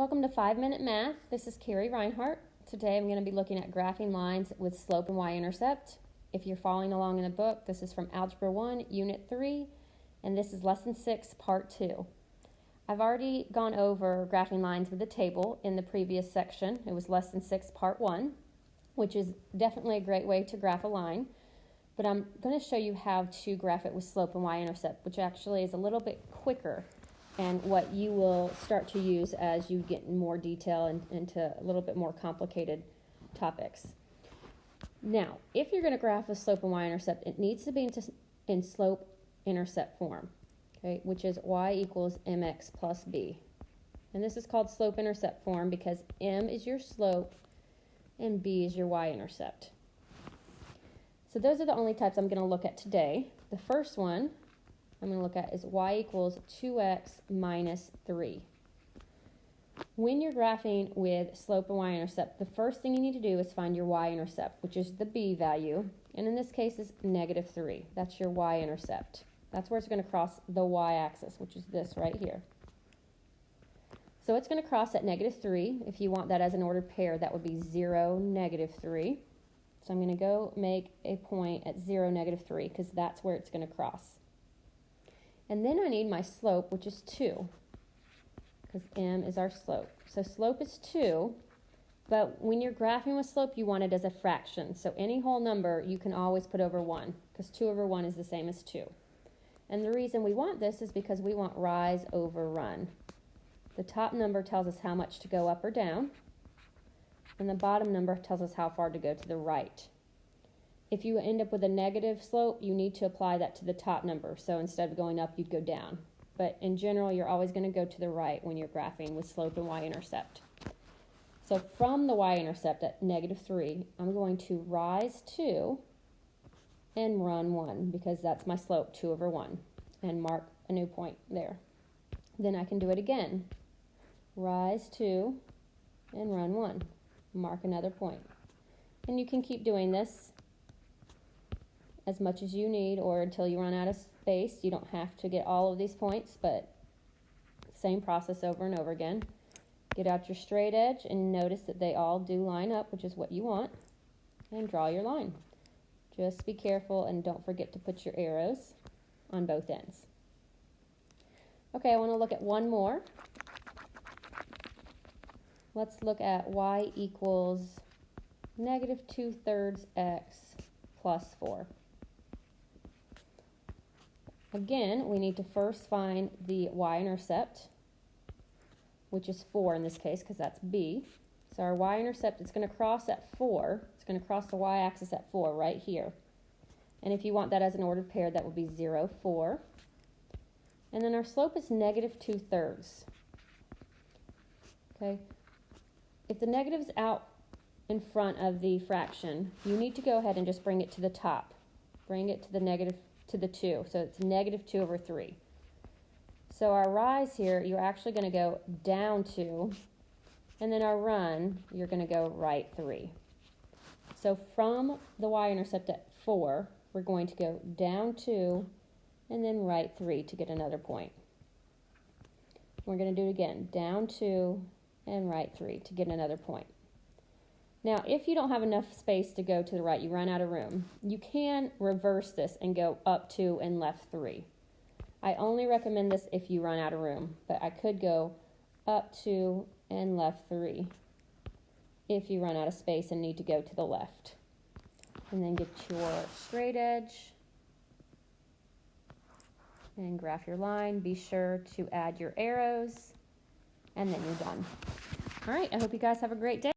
Welcome to 5-Minute Math. This is Carrie Rhinehart. Today I'm going to be looking at graphing lines with slope and y-intercept. If you're following along in the book, this is from Algebra 1, Unit 3, and this is Lesson 6, Part 2. I've already gone over graphing lines with the table in the previous section. It was Lesson 6, Part 1, which is definitely a great way to graph a line. But I'm going to show you how to graph it with slope and y-intercept, which actually is a little bit quicker and what you will start to use as you get in more detail and into a little bit more complicated topics. Now, if you're going to graph a slope and y-intercept, it needs to be in slope-intercept form, okay, which is y equals mx plus b. And this is called slope-intercept form because m is your slope and b is your y-intercept. So those are the only types I'm going to look at today. The first one I'm going to look at is y equals 2x minus 3. When you're graphing with slope and y-intercept, the first thing you need to do is find your y-intercept, which is the b value, and in this case is negative 3. That's your y-intercept. That's where it's going to cross the y-axis, which is this right here. So it's going to cross at negative 3. If you want that as an ordered pair, that would be 0, negative 3. So I'm going to go make a point at 0, negative 3, because that's where it's going to cross. And then I need my slope, which is 2, because m is our slope. So slope is 2, but when you're graphing with slope, you want it as a fraction. So any whole number you can always put over 1, because 2 over 1 is the same as 2. And the reason we want this is because we want rise over run. The top number tells us how much to go up or down, and the bottom number tells us how far to go to the right. If you end up with a negative slope, you need to apply that to the top number. So instead of going up, you'd go down. But in general, you're always going to go to the right when you're graphing with slope and y-intercept. So from the y-intercept at negative 3, I'm going to rise 2 and run 1, because that's my slope, 2 over 1, and mark a new point there. Then I can do it again. Rise 2 and run 1. Mark another point. And you can keep doing this as much as you need or until you run out of space. You don't have to get all of these points, but same process over and over again. Get out your straight edge and notice that they all do line up, which is what you want, and draw your line. Just be careful and don't forget to put your arrows on both ends. Okay, I want to look at one more. Let's look at y equals negative 2/3 x plus 4. Again, we need to first find the y-intercept, which is 4 in this case, because that's b. So our y-intercept is going to cross at 4. It's going to cross the y-axis at 4 right here. And if you want that as an ordered pair, that would be 0, 4. And then our slope is negative 2/3. Okay. If the negative is out in front of the fraction, you need to go ahead and just bring it to the top. Bring it to the negative, to the 2. So it's negative 2 over 3. So our rise here, you're actually going to go down 2. And then our run, you're going to go right 3. So from the y-intercept at 4, we're going to go down 2 and then right 3 to get another point. We're going to do it again. Down 2 and right 3 to get another point. Now, if you don't have enough space to go to the right, you run out of room, you can reverse this and go up 2 and left 3. I only recommend this if you run out of room, but I could go up 2 and left 3 if you run out of space and need to go to the left. And then get your straight edge and graph your line. Be sure to add your arrows, and then you're done. All right, I hope you guys have a great day.